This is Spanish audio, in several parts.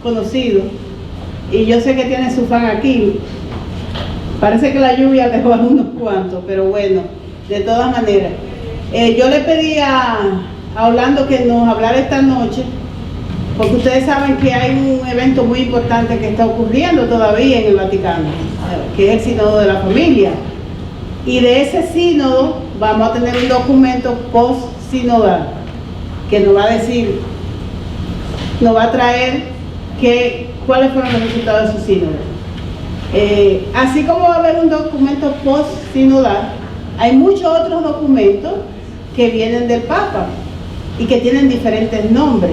conocido, y yo sé que tiene su fan aquí. Parece que la lluvia dejó a unos cuantos, pero bueno, de todas maneras. Yo le pedí a Orlando que nos hablara esta noche, porque ustedes saben que hay un evento muy importante que está ocurriendo todavía en el Vaticano, que es el Sínodo de la Familia. Y de ese sínodo vamos a tener un documento post-sinodal que nos va a decir, nos va a traer cuáles fueron los resultados de su sínodo. Así como va a haber un documento post-sinodal, hay muchos otros documentos que vienen del Papa y que tienen diferentes nombres.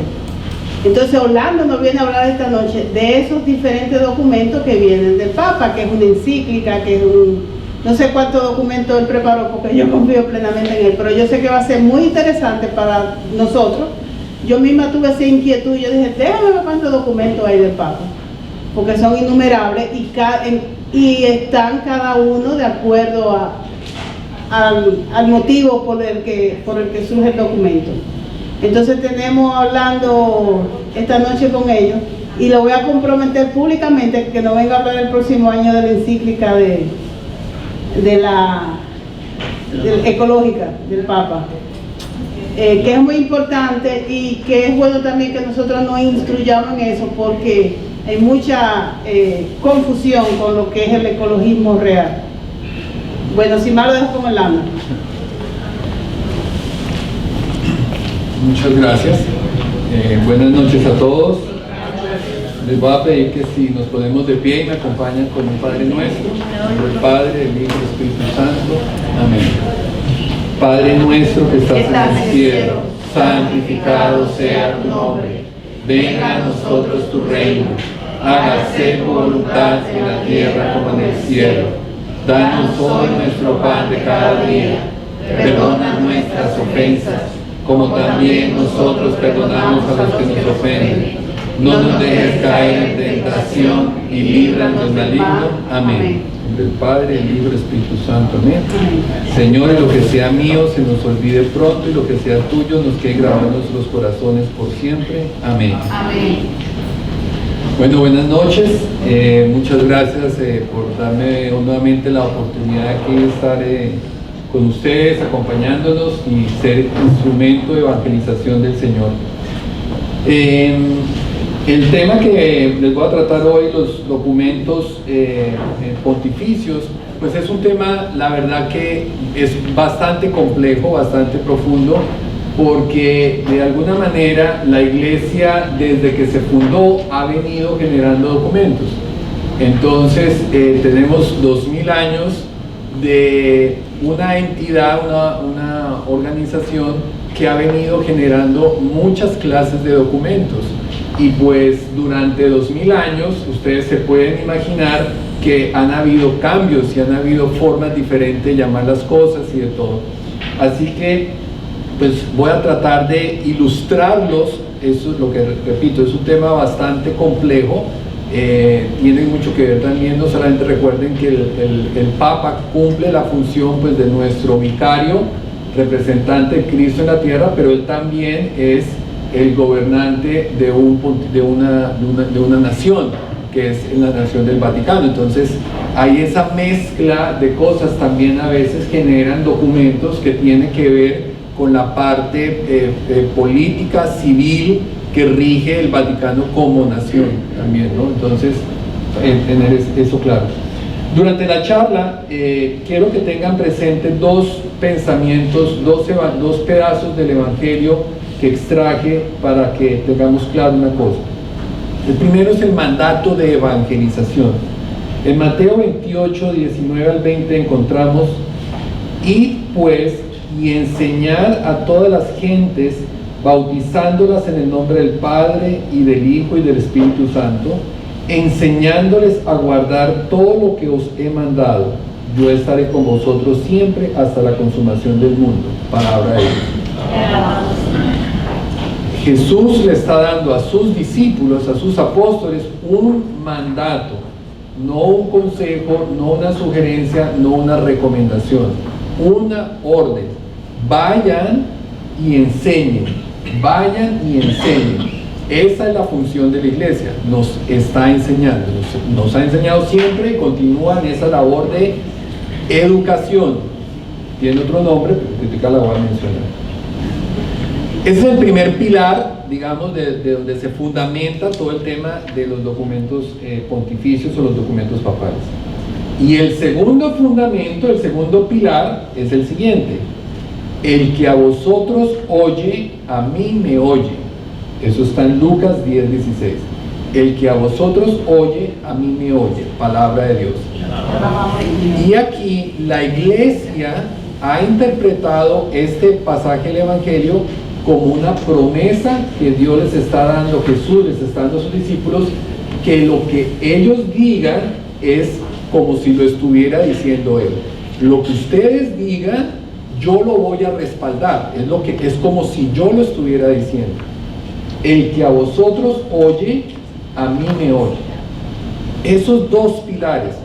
Entonces Orlando nos viene a hablar esta noche de esos diferentes documentos que vienen del Papa, que es una encíclica, que es no sé cuántos documentos él preparó, porque yo confío plenamente en él, pero yo sé que va a ser muy interesante para nosotros. Yo misma tuve esa inquietud y yo dije, déjame ver cuántos documentos hay del Papa, porque son innumerables y están cada uno de acuerdo al motivo por el que surge el documento. Entonces tenemos hablando esta noche con ellos y lo voy a comprometer públicamente que no venga a hablar el próximo año de la encíclica ecológica del Papa, que es muy importante y que es bueno también que nosotros nos instruyamos en eso, porque hay mucha confusión con lo que es el ecologismo real. Bueno, sin más lo dejo con Orlando. Muchas gracias. Buenas noches a todos. Les voy a pedir que si nos ponemos de pie y me acompañan con un Padre Nuestro, en nombre del Padre, del Hijo y del Espíritu Santo. Amén. Padre nuestro que estás en el cielo, santificado sea tu nombre. Venga a nosotros tu reino. Hágase tu voluntad en la tierra como en el cielo. Danos hoy nuestro pan de cada día. Perdona nuestras ofensas, como también nosotros perdonamos a los que nos ofenden. No nos dejes caer en tentación y líbranos del maligno. Amén. En nombre del Padre, del Hijo y del Espíritu Santo. Amén. Señor, lo que sea mío se nos olvide pronto y lo que sea tuyo nos quede grabado en nuestros corazones por siempre. Amén. Amén. Bueno, buenas noches. Muchas gracias por darme nuevamente la oportunidad de aquí estar con ustedes, acompañándonos y ser instrumento de evangelización del Señor. El tema que les voy a tratar hoy, los documentos pontificios, pues es un tema, la verdad que es bastante complejo, bastante profundo, porque de alguna manera la Iglesia desde que se fundó ha venido generando documentos. Entonces tenemos 2000 años de una entidad, una organización que ha venido generando muchas clases de documentos. Y pues durante 2000 años ustedes se pueden imaginar que han habido cambios y han habido formas diferentes de llamar las cosas y de todo. Así que pues voy a tratar de ilustrarlos. Eso es lo que repito, es un tema bastante complejo. Tiene mucho que ver también, no solamente recuerden que el Papa cumple la función pues de nuestro vicario, representante de Cristo en la tierra, pero él también es el gobernante de una nación, que es la nación del Vaticano. Entonces hay esa mezcla de cosas, también a veces generan documentos que tienen que ver con la parte política, civil, que rige el Vaticano como nación también, ¿no? Entonces, tener eso claro. Durante la charla, quiero que tengan presente dos pensamientos, dos pedazos del Evangelio que extraje para que tengamos claro una cosa. El primero es el mandato de evangelización. En Mateo 28, 19 al 20 encontramos: id pues y enseñar a todas las gentes, bautizándolas en el nombre del Padre y del Hijo y del Espíritu Santo, enseñándoles a guardar todo lo que os he mandado. Yo estaré con vosotros siempre hasta la consumación del mundo. Palabra de Dios. Jesús le está dando a sus discípulos, a sus apóstoles, un mandato, no un consejo, no una sugerencia, no una recomendación, una orden. Vayan y enseñen, vayan y enseñen. Esa es la función de la iglesia, nos está enseñando, nos ha enseñado siempre y continúa en esa labor de educación. Tiene otro nombre, pero ahorita la voy a mencionar. Ese es el primer pilar, digamos, de donde se fundamenta todo el tema de los documentos pontificios o los documentos papales. Y el segundo fundamento, el segundo pilar, es el siguiente: el que a vosotros oye, a mí me oye. Eso está en Lucas 10:16. El que a vosotros oye, a mí me oye. Palabra de Dios. Y aquí la iglesia ha interpretado este pasaje del Evangelio como una promesa que Dios les está dando, Jesús les está dando a sus discípulos, que lo que ellos digan es como si lo estuviera diciendo Él. Lo que ustedes digan, yo lo voy a respaldar. Es como si yo lo estuviera diciendo. El que a vosotros oye, a mí me oye. Esos dos pilares,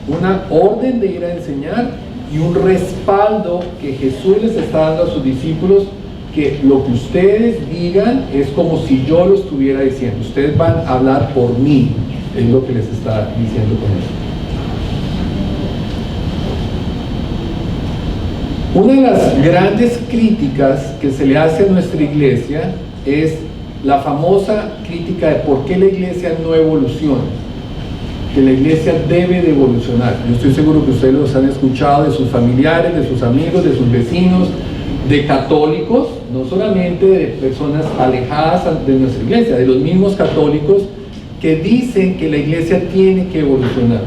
una orden de ir a enseñar y un respaldo que Jesús les está dando a sus discípulos, que lo que ustedes digan es como si yo lo estuviera diciendo. Ustedes van a hablar por mí, es lo que les está diciendo con eso. Una de las grandes críticas que se le hace a nuestra iglesia es la famosa crítica de por qué la iglesia no evoluciona, que la iglesia debe de evolucionar. Yo estoy seguro que ustedes los han escuchado de sus familiares, de sus amigos, de sus vecinos, de católicos, no solamente de personas alejadas de nuestra iglesia, de los mismos católicos que dicen que la iglesia tiene que evolucionar.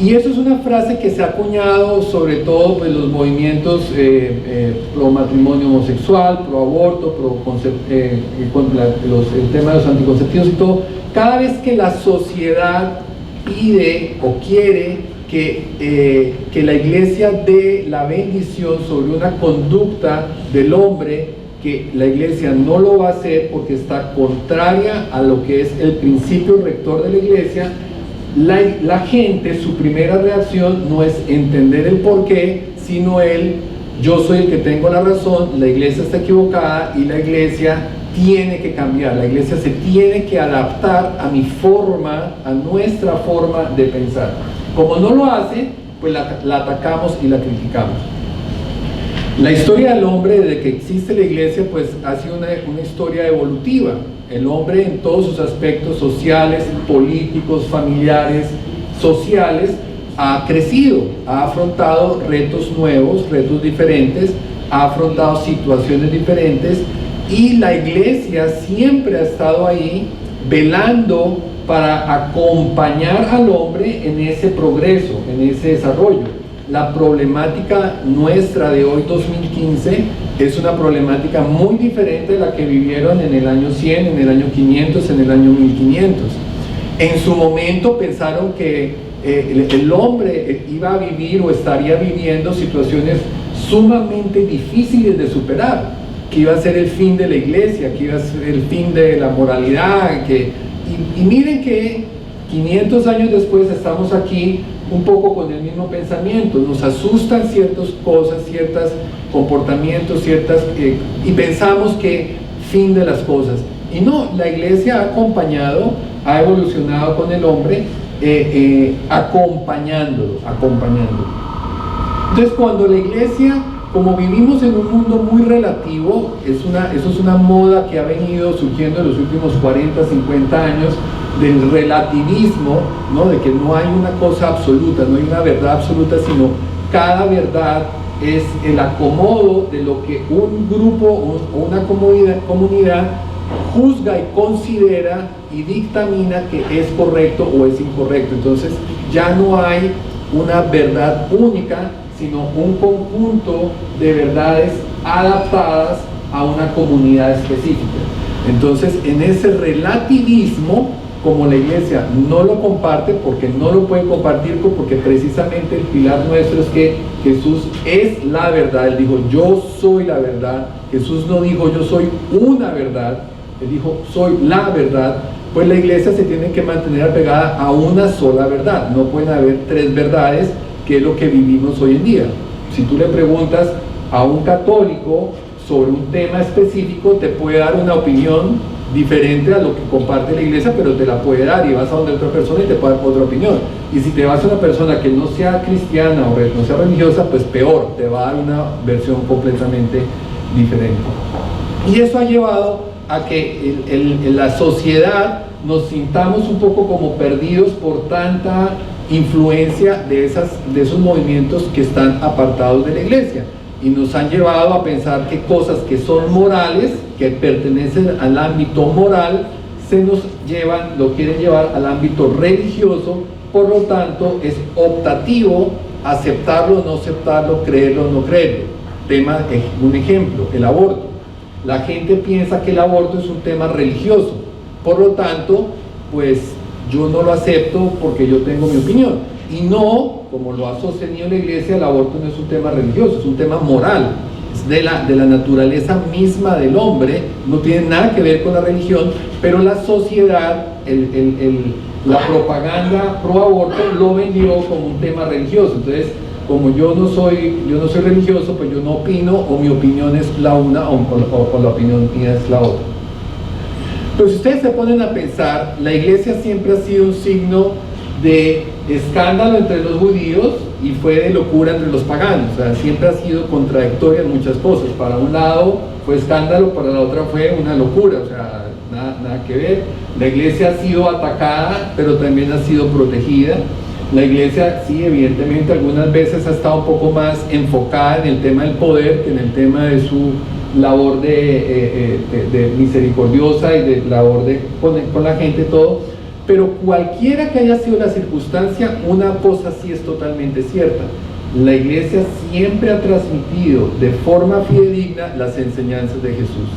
Y eso es una frase que se ha acuñado sobre todo pues, los movimientos pro matrimonio homosexual, pro aborto, el tema de los anticonceptivos y todo. Cada vez que la sociedad pide o quiere que la iglesia dé la bendición sobre una conducta del hombre, que la iglesia no lo va a hacer porque está contraria a lo que es el principio rector de la iglesia, la gente, su primera reacción no es entender el porqué, sino yo soy el que tengo la razón, la iglesia está equivocada y la iglesia tiene que cambiar, la iglesia se tiene que adaptar a mi forma, a nuestra forma de pensar. Como no lo hace, pues la atacamos y la criticamos. La historia del hombre desde que existe la iglesia pues ha sido una historia evolutiva. El hombre en todos sus aspectos sociales, políticos, familiares, sociales, ha crecido, ha afrontado retos nuevos, retos diferentes, ha afrontado situaciones diferentes y la iglesia siempre ha estado ahí velando para acompañar al hombre en ese progreso, en ese desarrollo. La problemática nuestra de hoy, 2015, es una problemática muy diferente de la que vivieron en el año 100, en el año 500, en el año 1500. En su momento pensaron que el hombre iba a vivir o estaría viviendo situaciones sumamente difíciles de superar, que iba a ser el fin de la iglesia, que iba a ser el fin de la moralidad, y miren que 500 años después estamos aquí un poco con el mismo pensamiento. Nos asustan ciertas cosas, ciertos comportamientos, y pensamos que fin de las cosas. Y no, la iglesia ha acompañado, ha evolucionado con el hombre, acompañándolo. Entonces, cuando la iglesia, como vivimos en un mundo muy relativo, eso es una moda que ha venido surgiendo en los últimos 40, 50 años, del relativismo, ¿no? De que no hay una cosa absoluta, no hay una verdad absoluta, sino cada verdad es el acomodo de lo que un grupo o una comunidad juzga y considera y dictamina que es correcto o es incorrecto. Entonces ya no hay una verdad única, sino un conjunto de verdades adaptadas a una comunidad específica. Entonces, en ese relativismo, como la iglesia no lo comparte, porque no lo puede compartir, porque precisamente el pilar nuestro es que Jesús es la verdad. Él dijo, yo soy la verdad. Jesús no dijo, yo soy una verdad. Él dijo, soy la verdad. Pues la iglesia se tiene que mantener apegada a una sola verdad. No pueden haber tres verdades, que es lo que vivimos hoy en día. Si tú le preguntas a un católico sobre un tema específico te puede dar una opinión diferente a lo que comparte la iglesia, pero te la puede dar, y vas a donde otra persona y te puede dar otra opinión. Y si te vas a una persona que no sea cristiana o no sea religiosa, pues peor, te va a dar una versión completamente diferente. Y eso ha llevado a que la sociedad nos sintamos un poco como perdidos por tanta influencia de esos movimientos que están apartados de la iglesia, y nos han llevado a pensar que cosas que son morales, que pertenecen al ámbito moral, lo quieren llevar al ámbito religioso. Por lo tanto es optativo aceptarlo o no aceptarlo, creerlo o no creerlo. Un ejemplo, el aborto. La gente piensa que el aborto es un tema religioso, por lo tanto, pues yo no lo acepto porque yo tengo mi opinión. Y no, como lo ha sostenido la iglesia, el aborto no es un tema religioso, es un tema moral, es de la naturaleza misma del hombre, no tiene nada que ver con la religión, pero la sociedad, la propaganda pro aborto lo vendió como un tema religioso. Entonces, como yo no soy religioso, pues yo no opino, o mi opinión es la una o la opinión mía es la otra. Pero si ustedes se ponen a pensar, la iglesia siempre ha sido un signo de escándalo entre los judíos y fue de locura entre los paganos. O sea, siempre ha sido contradictoria en muchas cosas. Para un lado fue escándalo, para la otra fue una locura, o sea, nada que ver. La iglesia ha sido atacada, pero también ha sido protegida. La iglesia, sí, evidentemente algunas veces ha estado un poco más enfocada en el tema del poder que en el tema de su labor de misericordiosa y de labor con la gente, todo. Pero cualquiera que haya sido la circunstancia, una cosa sí es totalmente cierta: la iglesia siempre ha transmitido de forma fidedigna las enseñanzas de Jesús.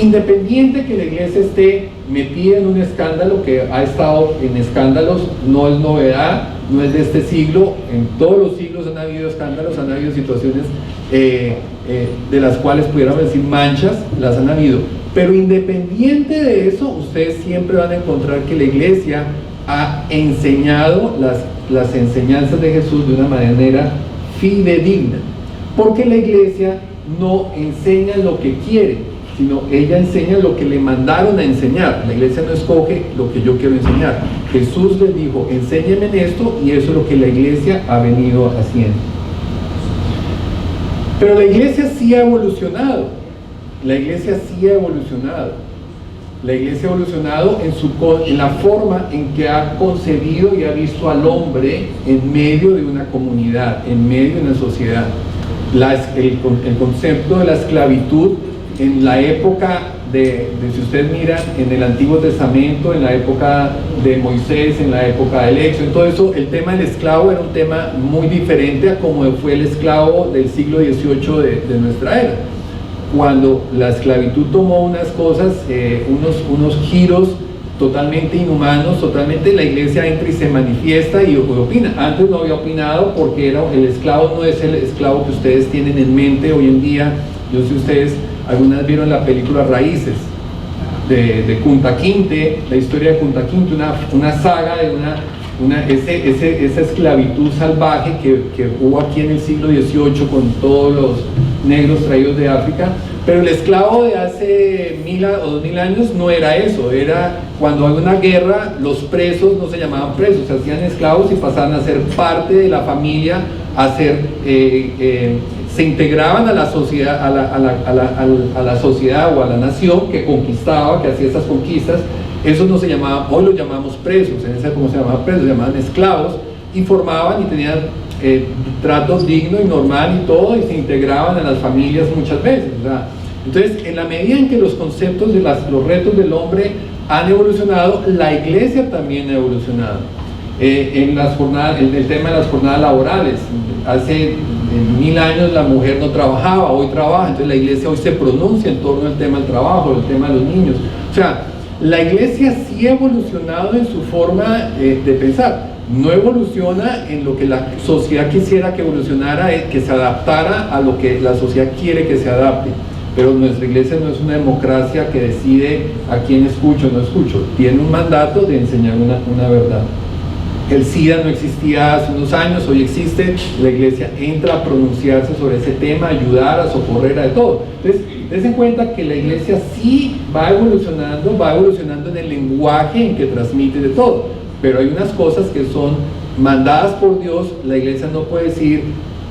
Independiente que la iglesia esté metida en un escándalo, que ha estado en escándalos, no es novedad, no es de este siglo, en todos los siglos han habido escándalos, han habido situaciones de las cuales pudiéramos decir manchas, las han habido. Pero independiente de eso, ustedes siempre van a encontrar que la iglesia ha enseñado las enseñanzas de Jesús de una manera fidedigna, porque la iglesia no enseña lo que quiere, sino ella enseña lo que le mandaron a enseñar. La iglesia no escoge lo que yo quiero enseñar. Jesús les dijo, enséñenme en esto, y eso es lo que la iglesia ha venido haciendo. Pero la iglesia sí ha evolucionado. La iglesia sí ha evolucionado. La iglesia ha evolucionado en la forma en que ha concebido y ha visto al hombre en medio de una comunidad, en medio de una sociedad. El concepto de la esclavitud en la época si ustedes miran en el Antiguo Testamento, en la época de Moisés, en la época del Éxodo, en todo eso, el tema del esclavo era un tema muy diferente a como fue el esclavo del siglo XVIII de nuestra era, cuando la esclavitud tomó unas cosas, unos giros totalmente inhumanos. Totalmente la iglesia entra y se manifiesta y opina. Antes no había opinado porque el esclavo no es el esclavo que ustedes tienen en mente hoy en día. Yo sé si ustedes algunas vieron la película Raíces de Kunta Kinte, la historia de Kunta Kinte, una saga de esa esclavitud salvaje que hubo aquí en el siglo XVIII con todos los negros traídos de África. Pero el esclavo de hace 1000 o 2000 años no era eso. Era cuando hay una guerra, los presos no se llamaban presos, se hacían esclavos y pasaban a ser parte de la familia, se integraban a la sociedad, a la sociedad o a la nación que conquistaba, que hacía esas conquistas. Esos no se llamaban, hoy los llamamos presos, en esa época se llamaban presos, se llamaban esclavos, y formaban y tenían tratos dignos y normal y todo, y se integraban a las familias muchas veces, ¿verdad? Entonces, en la medida en que los conceptos de los retos del hombre han evolucionado, la iglesia también ha evolucionado. En el tema de las jornadas laborales, hace 1000 años la mujer no trabajaba, hoy trabaja. Entonces la iglesia hoy se pronuncia en torno al tema del trabajo, el tema de los niños. O sea, la iglesia sí ha evolucionado en su forma de pensar. No evoluciona en lo que la sociedad quisiera que evolucionara, que se adaptara a lo que la sociedad quiere que se adapte. Pero nuestra iglesia no es una democracia que decide a quién escucho o no escucho. Tiene un mandato de enseñar una verdad. El SIDA no existía hace unos años, hoy existe, la iglesia entra a pronunciarse sobre ese tema, a ayudar, a socorrer, a de todo. Entonces, dense en cuenta que la iglesia sí va evolucionando en el lenguaje en que transmite de todo, pero hay unas cosas que son mandadas por Dios. La iglesia no puede decir,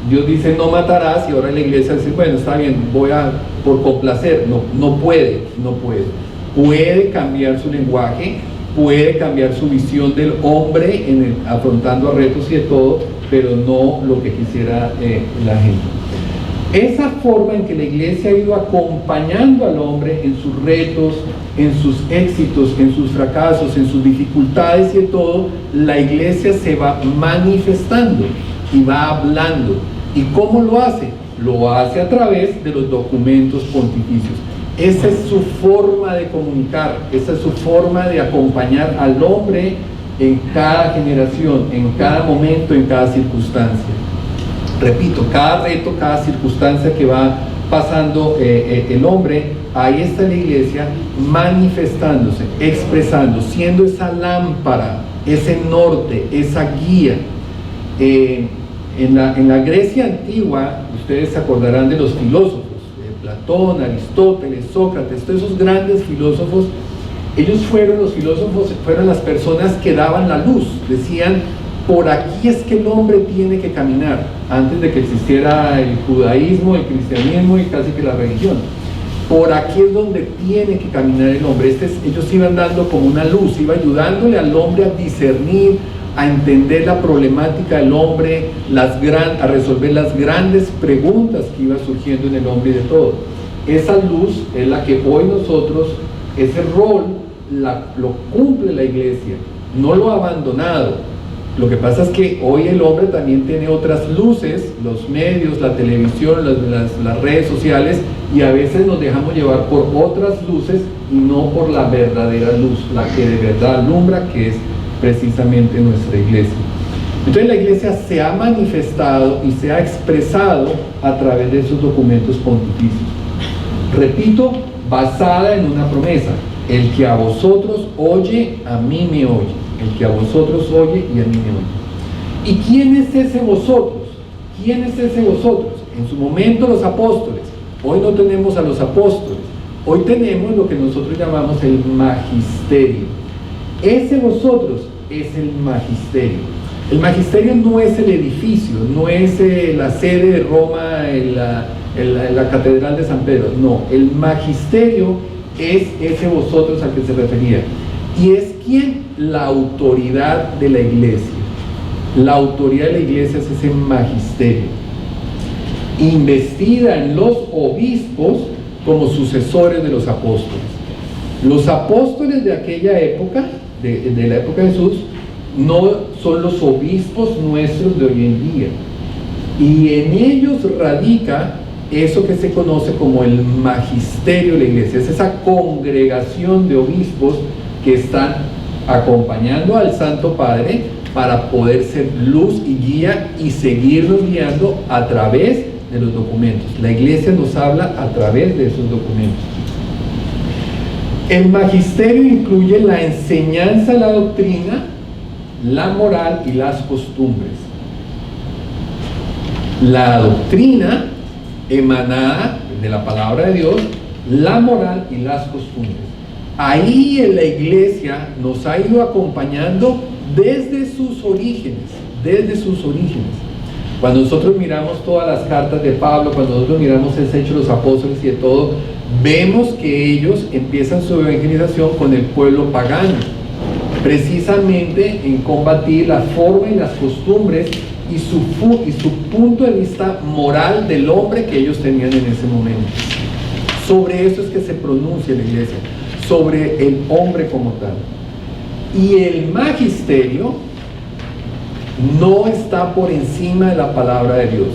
Dios dice no matarás, y ahora la iglesia dice, bueno, está bien, por complacer. No puede. Puede cambiar su lenguaje, puede cambiar su visión del hombre afrontando a retos y de todo, pero no lo que quisiera la gente. Esa forma en que la iglesia ha ido acompañando al hombre en sus retos, en sus éxitos, en sus fracasos, en sus dificultades y de todo, la iglesia se va manifestando y va hablando. ¿Y cómo lo hace? Lo hace a través de los documentos pontificios. Esa es su forma de comunicar, esa es su forma de acompañar al hombre en cada generación, en cada momento, en cada circunstancia. Repito, cada reto, cada circunstancia que va pasando el hombre, ahí está la iglesia manifestándose, expresando, siendo esa lámpara, ese norte, esa guía. En la Grecia antigua, ustedes se acordarán de los filósofos, Platón, Aristóteles, Sócrates, todos esos grandes filósofos. Los filósofos fueron las personas que daban la luz, decían, por aquí es que el hombre tiene que caminar, antes de que existiera el judaísmo, el cristianismo y casi que la religión. Por aquí es donde tiene que caminar el hombre. Ellos iban dando como una luz, iba ayudándole al hombre a discernir, a entender la problemática del hombre, a resolver las grandes preguntas que iba surgiendo en el hombre y de todo. Esa luz es la que hoy nosotros, ese rol, lo cumple la iglesia, no lo ha abandonado. Lo que pasa es que hoy el hombre también tiene otras luces, los medios, la televisión, las redes sociales, y a veces nos dejamos llevar por otras luces y no por la verdadera luz, la que de verdad alumbra, que es precisamente nuestra iglesia. Entonces la iglesia se ha manifestado y se ha expresado a través de esos documentos pontificios. Repito, basada en una promesa: el que a vosotros oye, a mí me oye. El que a vosotros oye y a mí me oye. ¿Y quién es ese vosotros? ¿Quién es ese vosotros? En su momento los apóstoles. Hoy no tenemos a los apóstoles. Hoy tenemos lo que nosotros llamamos el magisterio. Ese vosotros es el magisterio. El magisterio no es el edificio, no es la sede de Roma, la catedral de San Pedro. No, el magisterio es ese vosotros al que se refería. ¿Y es quién? La autoridad de la iglesia. La autoridad de la iglesia es ese magisterio, investida en los obispos como sucesores de los apóstoles. Los apóstoles de aquella época, de la época de Jesús, no son los obispos nuestros de hoy en día, y en ellos radica eso que se conoce como el magisterio de la iglesia. Es esa congregación de obispos que están acompañando al Santo Padre para poder ser luz y guía y seguirnos guiando a través de los documentos. La iglesia nos habla a través de esos documentos. El magisterio incluye la enseñanza de la doctrina, la moral y las costumbres. La doctrina emanada de la palabra de Dios, la moral y las costumbres. Ahí en la iglesia nos ha ido acompañando desde sus orígenes, Cuando nosotros miramos todas las cartas de Pablo, cuando nosotros miramos el Hechos de los Apóstoles y de todo, vemos que ellos empiezan su evangelización con el pueblo pagano, precisamente en combatir la forma y las costumbres y su punto de vista moral del hombre que ellos tenían en ese momento. Sobre eso es que se pronuncia la iglesia, sobre el hombre como tal. Y el magisterio no está por encima de la palabra de Dios.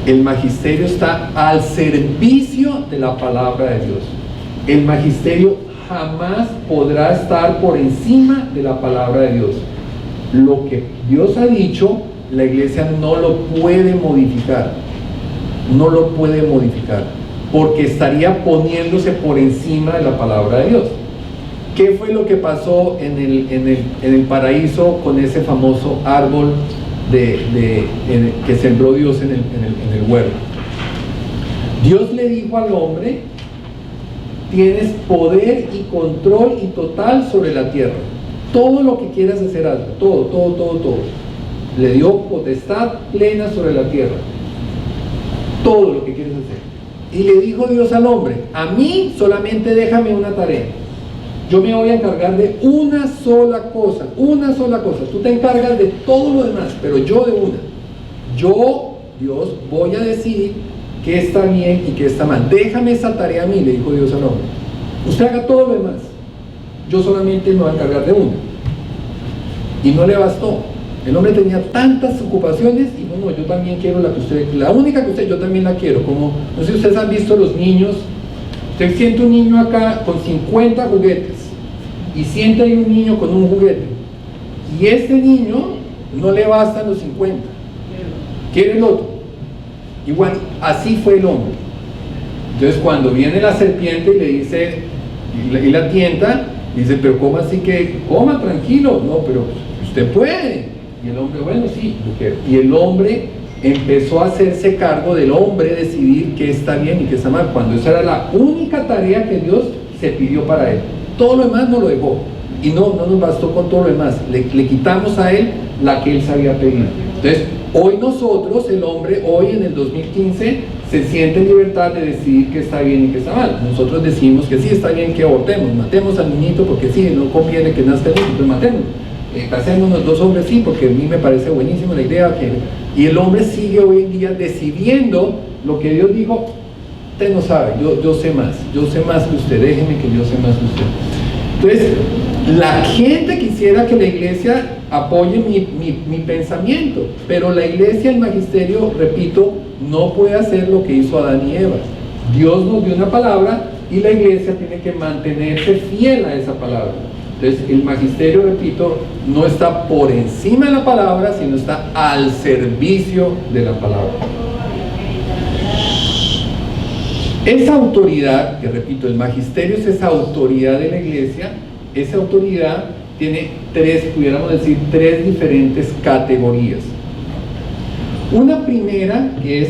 El magisterio está al servicio de la palabra de Dios. El magisterio jamás podrá estar por encima de la palabra de Dios. Lo que Dios ha dicho, la iglesia no lo puede modificar. No lo puede modificar, porque estaría poniéndose por encima de la palabra de Dios. ¿Qué fue lo que pasó en el paraíso con ese famoso árbol que sembró Dios en el huerto? Dios le dijo al hombre: tienes poder y control y total sobre la tierra. Todo lo que quieras hacer, hazlo. Todo. Le dio potestad plena sobre la tierra. Todo lo que quieres hacer. Y le dijo Dios al hombre: a mí solamente déjame una tarea. Yo me voy a encargar de una sola cosa. Tú te encargas de todo lo demás, pero yo de una. Yo, Dios, voy a decidir qué está bien y qué está mal. Déjame esa tarea a mí, le dijo Dios al hombre. Usted haga todo lo demás. Yo solamente me voy a encargar de una. Y no le bastó. El hombre tenía tantas ocupaciones y no, yo también quiero la única que usted, yo también la quiero. Como, no sé si ustedes han visto los niños. Usted siente un niño acá con 50 juguetes y siente ahí un niño con un juguete. Y este niño no le bastan los 50. Quiere el otro. Igual, así fue el hombre. Entonces cuando viene la serpiente y le dice, y la tienta, dice: pero ¿cómo así que coma tranquilo? No, pero usted puede. Y el hombre: bueno, sí, yo quiero. Y el hombre empezó a hacerse cargo del hombre, decidir qué está bien y qué está mal, cuando esa era la única tarea que Dios se pidió para él. Todo lo demás no lo dejó. Y no nos bastó con todo lo demás. Le quitamos a él la que él sabía pedir. Entonces, hoy nosotros, el hombre, hoy en el 2015, se siente en libertad de decidir qué está bien y qué está mal. Nosotros decimos que sí está bien que abortemos, matemos al niñito porque sí, no conviene que nazca el niño, pues matemos. Casémonos 2 hombres, sí, porque a mí me parece buenísima la idea. Y el hombre sigue hoy en día decidiendo lo que Dios dijo: usted no sabe, yo sé más que usted, déjeme que yo sé más que usted. Entonces, la gente quisiera que la iglesia apoye mi pensamiento, pero la iglesia, el magisterio, repito, no puede hacer lo que hizo Adán y Eva. Dios nos dio una palabra y la iglesia tiene que mantenerse fiel a esa palabra. Entonces, el magisterio, repito, no está por encima de la palabra, sino está al servicio de la palabra. Esa autoridad, que repito, el magisterio es esa autoridad de la iglesia. Esa autoridad tiene pudiéramos decir, tres diferentes categorías. Una primera, que es,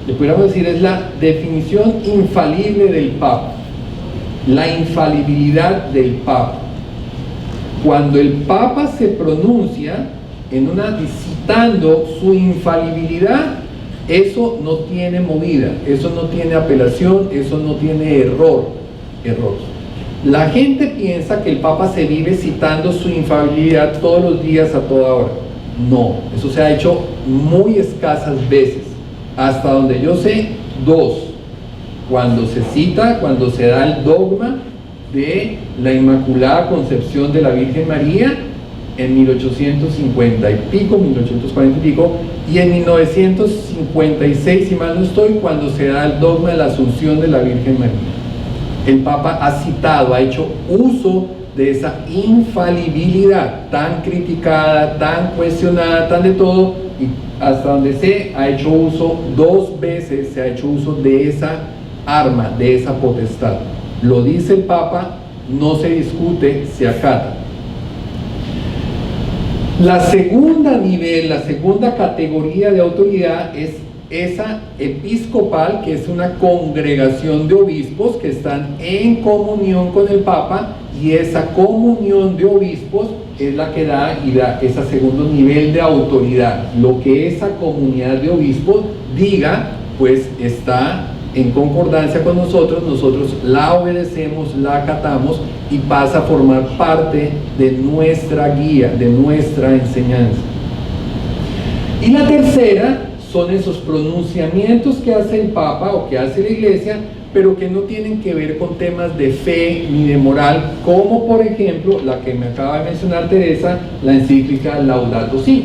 le pudiéramos decir, es la definición infalible del Papa, la infalibilidad del Papa. Cuando el Papa se pronuncia citando su infalibilidad, eso no tiene movida, eso no tiene apelación, eso no tiene error. La gente piensa que el Papa se vive citando su infalibilidad todos los días, a toda hora. No, eso se ha hecho muy escasas veces. Hasta donde yo sé, 2. Cuando se da el dogma de la Inmaculada Concepción de la Virgen María en 1850 y pico, 1840 y pico, y en 1956, si mal no estoy, cuando se da el dogma de la Asunción de la Virgen María. El Papa ha citado, ha hecho uso de esa infalibilidad tan criticada, tan cuestionada, tan de todo, y hasta donde se ha hecho uso 2 veces, se ha hecho uso de esa arma, de esa potestad. Lo dice el Papa, no se discute, se acata. La segunda categoría de autoridad es esa episcopal, que es una congregación de obispos que están en comunión con el Papa, y esa comunión de obispos es la que da ese segundo nivel de autoridad. Lo que esa comunidad de obispos diga, pues está en concordancia con nosotros la obedecemos, la acatamos y pasa a formar parte de nuestra guía, de nuestra enseñanza. Y la tercera son esos pronunciamientos que hace el Papa o que hace la Iglesia, pero que no tienen que ver con temas de fe ni de moral, como por ejemplo la que me acaba de mencionar Teresa, la encíclica Laudato Si.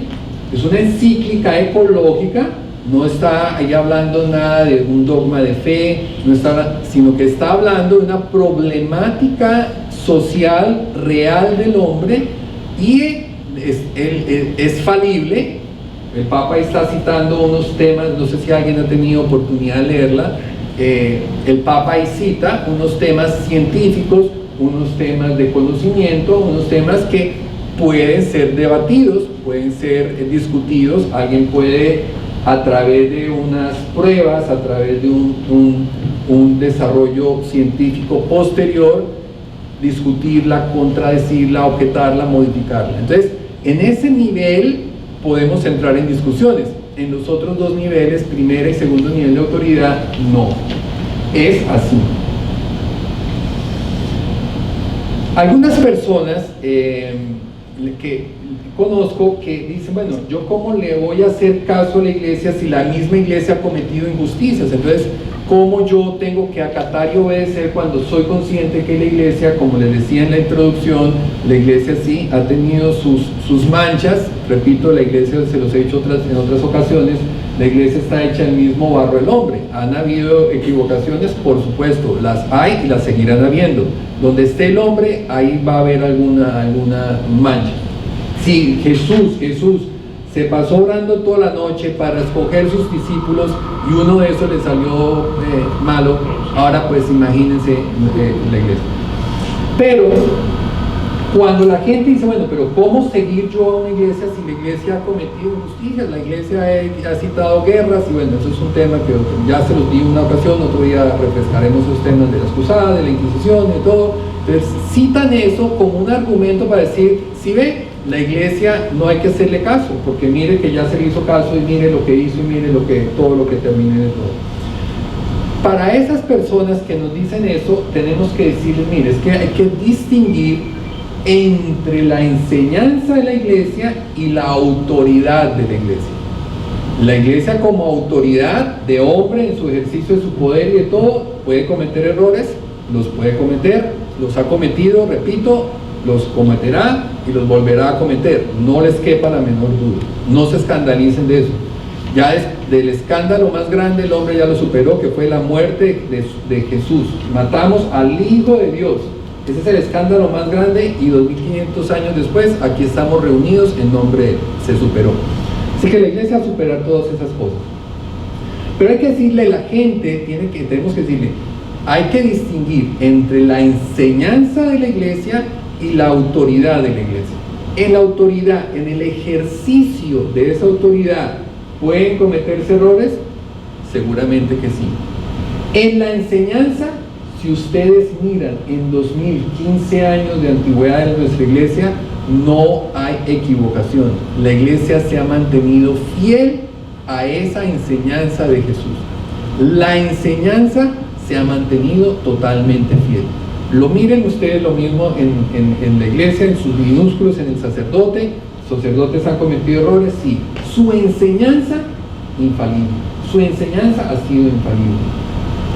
Es una encíclica ecológica, no está ahí hablando nada de un dogma de fe, sino que está hablando de una problemática social real del hombre, y es falible. El Papa está citando unos temas, no sé si alguien ha tenido oportunidad de leerla. El Papa ahí cita unos temas científicos, unos temas de conocimiento, unos temas que pueden ser debatidos, pueden ser discutidos. Alguien puede, a través de unas pruebas, a través de un desarrollo científico posterior, discutirla, contradecirla, objetarla, modificarla. Entonces, en ese nivel podemos entrar en discusiones. En los otros dos niveles, primera y segundo nivel de autoridad, no. Es así. Algunas personas que conozco que dicen, bueno, yo cómo le voy a hacer caso a la iglesia si la misma iglesia ha cometido injusticias. Entonces, ¿cómo yo tengo que acatar y obedecer cuando soy consciente que la iglesia, como les decía en la introducción, la iglesia sí ha tenido sus manchas? Repito, la iglesia, se los he dicho en otras ocasiones, la iglesia está hecha del mismo barro del hombre. Han habido equivocaciones, por supuesto, las hay y las seguirán habiendo. Donde esté el hombre, ahí va a haber alguna mancha. Si Jesús se pasó orando toda la noche para escoger sus discípulos y uno de esos le salió malo, ahora pues imagínense la iglesia. Pero cuando la gente dice, bueno, pero ¿cómo seguir yo a una iglesia si la iglesia ha cometido injusticias? La iglesia ha citado guerras, y bueno, eso es un tema que ya se los di una ocasión, otro día refrescaremos esos temas de las cruzadas, de la Inquisición, de todo. Entonces citan eso como un argumento para decir, si ve, la iglesia no hay que hacerle caso, porque mire que ya se le hizo caso y mire lo que hizo y mire todo lo que termine de todo. Para esas personas que nos dicen eso, tenemos que decirles, mire, es que hay que distinguir entre la enseñanza de la iglesia y la autoridad de la iglesia. La iglesia como autoridad de hombre en su ejercicio de su poder y de todo, puede cometer errores, los puede cometer, los ha cometido, repito, los cometerá y los volverá a cometer, no les quepa la menor duda, no se escandalicen de eso. Ya del escándalo más grande el hombre ya lo superó, que fue la muerte de Jesús. Matamos al Hijo de Dios, ese es el escándalo más grande, y 2500 años después aquí estamos reunidos en nombre de él, se superó. Así que la iglesia va a superar todas esas cosas, pero hay que decirle a la gente, tenemos que decirle, hay que distinguir entre la enseñanza de la iglesia y la autoridad de la iglesia. En la autoridad, en el ejercicio de esa autoridad, ¿pueden cometerse errores? Seguramente que sí. En la enseñanza, si ustedes miran en 2015 años de antigüedad de nuestra iglesia, no hay equivocación. La iglesia se ha mantenido fiel a esa enseñanza de Jesús. La enseñanza se ha mantenido totalmente fiel. Lo miren ustedes lo mismo en la iglesia, en sus minúsculos, en el sacerdote. Sacerdotes han cometido errores, sí. Su enseñanza, infalible. Su enseñanza ha sido infalible.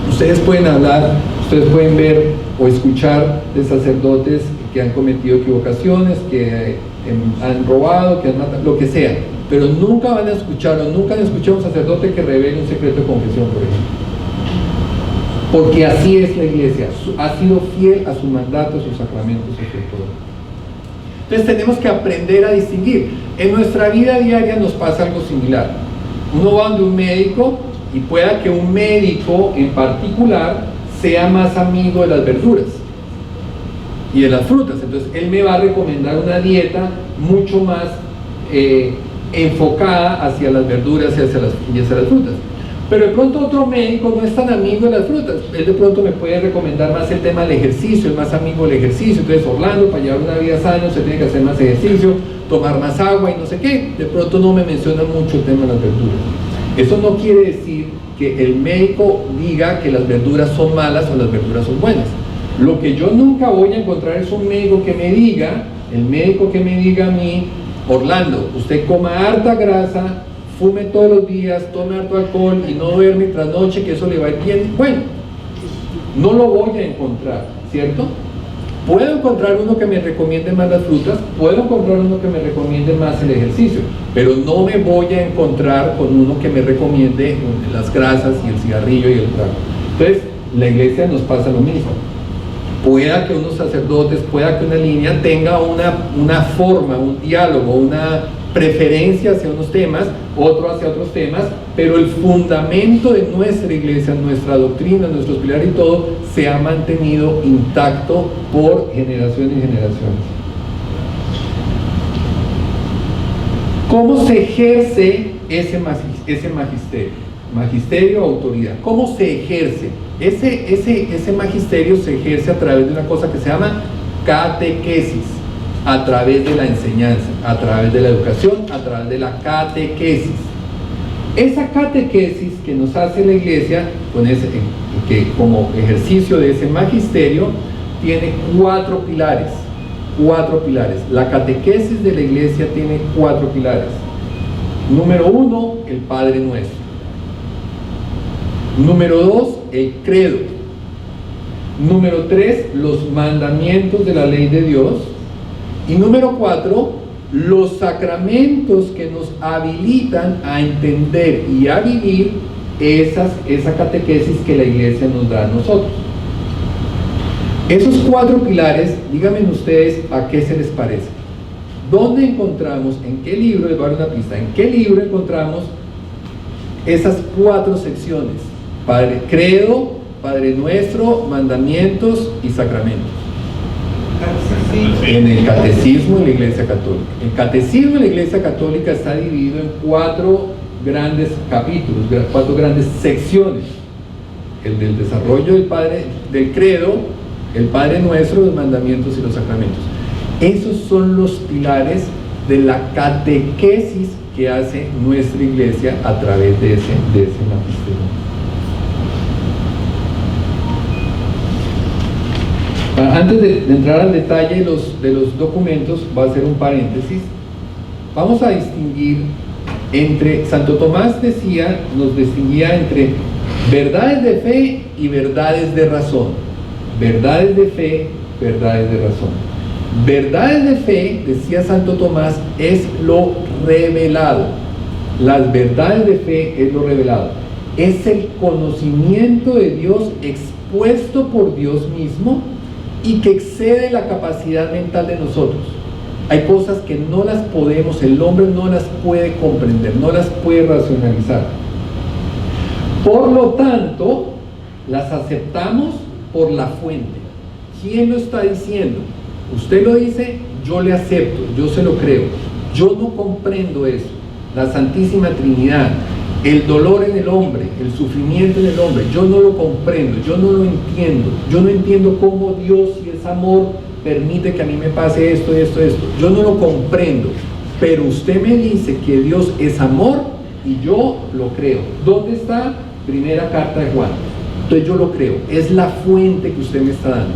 Ustedes pueden hablar, ustedes pueden ver o escuchar de sacerdotes que han cometido equivocaciones, que han robado, que han matado, lo que sea, pero nunca van a escuchar o nunca han escuchado a un sacerdote que revele un secreto de confesión, por ejemplo. Porque así es la iglesia, ha sido fiel a su mandato, a sus sacramentos, a su todo. Entonces tenemos que aprender a distinguir. En nuestra vida diaria nos pasa algo similar. Uno va donde un médico y pueda que un médico en particular sea más amigo de las verduras y de las frutas. Entonces él me va a recomendar una dieta mucho más enfocada hacia las verduras y hacia las frutas. Pero de pronto otro médico no es tan amigo de las frutas. Él de pronto me puede recomendar más el tema del ejercicio, es más amigo del ejercicio. Entonces, Orlando, para llevar una vida sana, se tiene que hacer más ejercicio, tomar más agua y no sé qué. De pronto no me menciona mucho el tema de las verduras. Eso no quiere decir que el médico diga que las verduras son malas o las verduras son buenas. Lo que yo nunca voy a encontrar es un médico que me diga, a mí, Orlando, usted coma harta grasa, fume todos los días, tome harto alcohol y no duerme tras noche, que eso le va a ir bien. Bueno, no lo voy a encontrar, ¿cierto? Puedo encontrar uno que me recomiende más las frutas, puedo encontrar uno que me recomiende más el ejercicio, pero no me voy a encontrar con uno que me recomiende las grasas y el cigarrillo y el trago. Entonces, la iglesia nos pasa lo mismo. Pueda que unos sacerdotes, pueda que una línea tenga una forma, un diálogo, preferencia hacia unos temas, otro hacia otros temas, pero el fundamento de nuestra iglesia, nuestra doctrina, nuestros pilares y todo, se ha mantenido intacto por generaciones y generaciones. ¿Cómo se ejerce ese magisterio? Magisterio, autoridad. ¿Cómo se ejerce? Ese magisterio se ejerce a través de una cosa que se llama catequesis, a través de la enseñanza, a través de la educación, a través de la catequesis. Esa catequesis que nos hace la iglesia, que como ejercicio de ese magisterio, tiene cuatro pilares. La catequesis de la iglesia tiene 4 pilares. Número 1, el Padre Nuestro. Número 2, el credo. Número 3, los mandamientos de la ley de Dios. Y número 4, los sacramentos que nos habilitan a entender y a vivir esa catequesis que la iglesia nos da a nosotros. Esos 4 pilares, díganme ustedes a qué se les parece. ¿Dónde encontramos, en qué libro, les voy a dar una pista, en qué libro encontramos esas 4 secciones? Padre, credo, Padre Nuestro, mandamientos y sacramentos. En el catecismo de la Iglesia Católica. El catecismo de la Iglesia Católica está dividido en 4 grandes capítulos, 4 grandes secciones. El del desarrollo del credo, el Padre Nuestro, los mandamientos y los sacramentos. Esos son los pilares de la catequesis que hace nuestra iglesia a través de ese magisterio. Antes de entrar al detalle de los documentos, voy a hacer un paréntesis. Vamos a distinguir entre, Santo Tomás nos distinguía entre verdades de fe y verdades de razón. Verdades de fe, verdades de razón. Verdades de fe, decía Santo Tomás, es lo revelado. Las verdades de fe es lo revelado. Es el conocimiento de Dios expuesto por Dios mismo y que excede la capacidad mental de nosotros. Hay cosas que no las podemos, el hombre no las puede comprender, no las puede racionalizar. Por lo tanto, las aceptamos por la fuente. ¿Quién lo está diciendo? Usted lo dice, yo le acepto, yo se lo creo. Yo no comprendo eso. La Santísima Trinidad, el dolor en el hombre, el sufrimiento en el hombre, yo no lo comprendo, yo no lo entiendo. Yo no entiendo cómo Dios, si es amor, permite que a mí me pase esto. Yo no lo comprendo. Pero usted me dice que Dios es amor y yo lo creo. ¿Dónde está? Primera carta de Juan. Entonces yo lo creo, es la fuente que usted me está dando,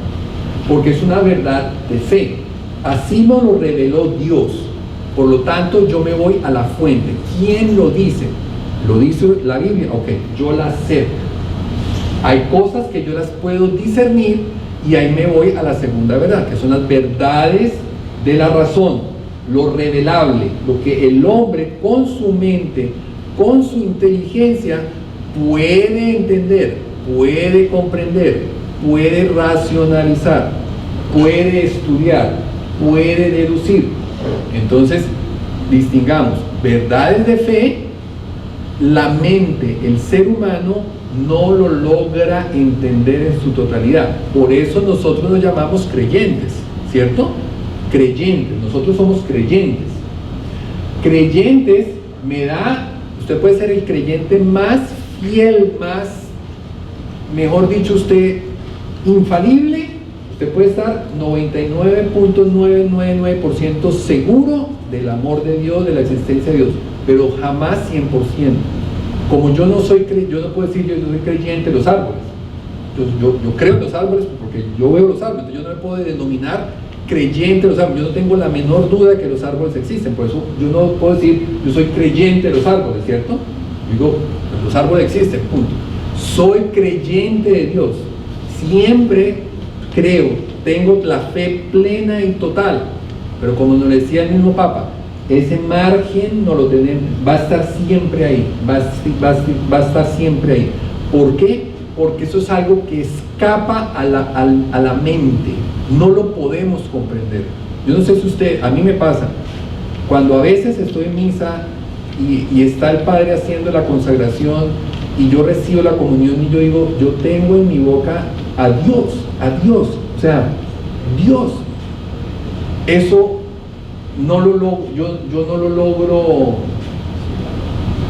porque es una verdad de fe. Así nos lo reveló Dios. Por lo tanto, yo me voy a la fuente. ¿Quién lo dice? ¿Lo dice la Biblia? Ok, yo la acepto. Hay cosas que yo las puedo discernir y ahí me voy a la segunda verdad, que son las verdades de la razón, lo revelable, lo que el hombre con su mente, con su inteligencia puede entender, puede comprender, puede racionalizar, puede estudiar, puede deducir. Entonces, distingamos verdades de fe. La mente, el ser humano no lo logra entender en su totalidad. Por eso nosotros nos llamamos creyentes, ¿cierto? Creyentes, nosotros somos creyentes. Creyentes usted puede ser el creyente más fiel, mejor dicho, usted infalible. Usted puede estar 99.999% seguro del amor de Dios, de la existencia de Dios, pero jamás 100%. Como yo no puedo decir yo soy creyente de los árboles. Entonces, yo creo en los árboles porque yo veo los árboles. Entonces yo no me puedo denominar creyente de los árboles. Yo no tengo la menor duda de que los árboles existen. Por eso yo no puedo decir yo soy creyente de los árboles, ¿cierto? Digo, los árboles existen, punto. Soy creyente de Dios. Siempre creo, tengo la fe plena y total. Pero como nos decía el mismo Papa, ese margen no lo tenemos, va a estar siempre ahí, va a estar siempre ahí. ¿Por qué? Porque eso es algo que escapa a la mente, no lo podemos comprender. Yo no sé si usted, a mí me pasa, Cuando a veces estoy en misa y está el Padre haciendo la consagración y yo recibo la comunión y yo digo, yo tengo en mi boca a Dios, o sea, Dios. Eso no lo logro, yo no lo logro,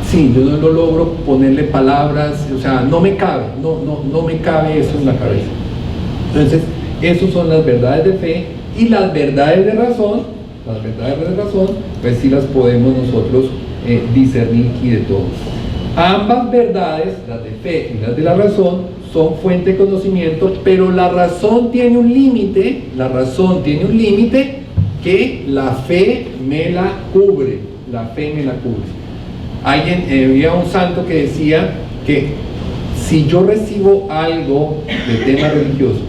sí, yo no lo logro ponerle palabras, o sea, no me cabe, no me cabe eso en la cabeza. Entonces, esas son las verdades de fe, y las verdades de razón, pues sí las podemos nosotros discernir y de todo. Ambas verdades, las de fe y las de la razón, son fuente de conocimiento, pero la razón tiene un límite, que la fe me la cubre, Había un santo que decía que si yo recibo algo de tema religioso,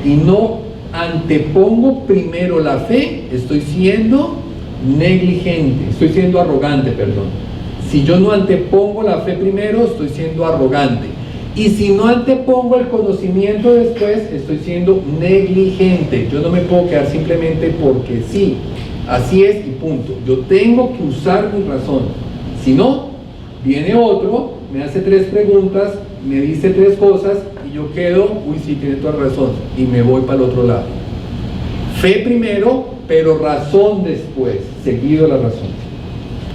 y no antepongo primero la fe, estoy siendo arrogante. Si yo no antepongo la fe primero, estoy siendo arrogante. Y si no antepongo el conocimiento después, estoy siendo negligente. Yo no me puedo quedar simplemente porque sí, así es y punto. Yo tengo que usar mi razón. Si no, viene otro, me hace 3 preguntas, me dice 3 cosas y yo quedo, uy, sí, tiene toda razón, y me voy para el otro lado. Fe primero, pero razón después, seguido la razón.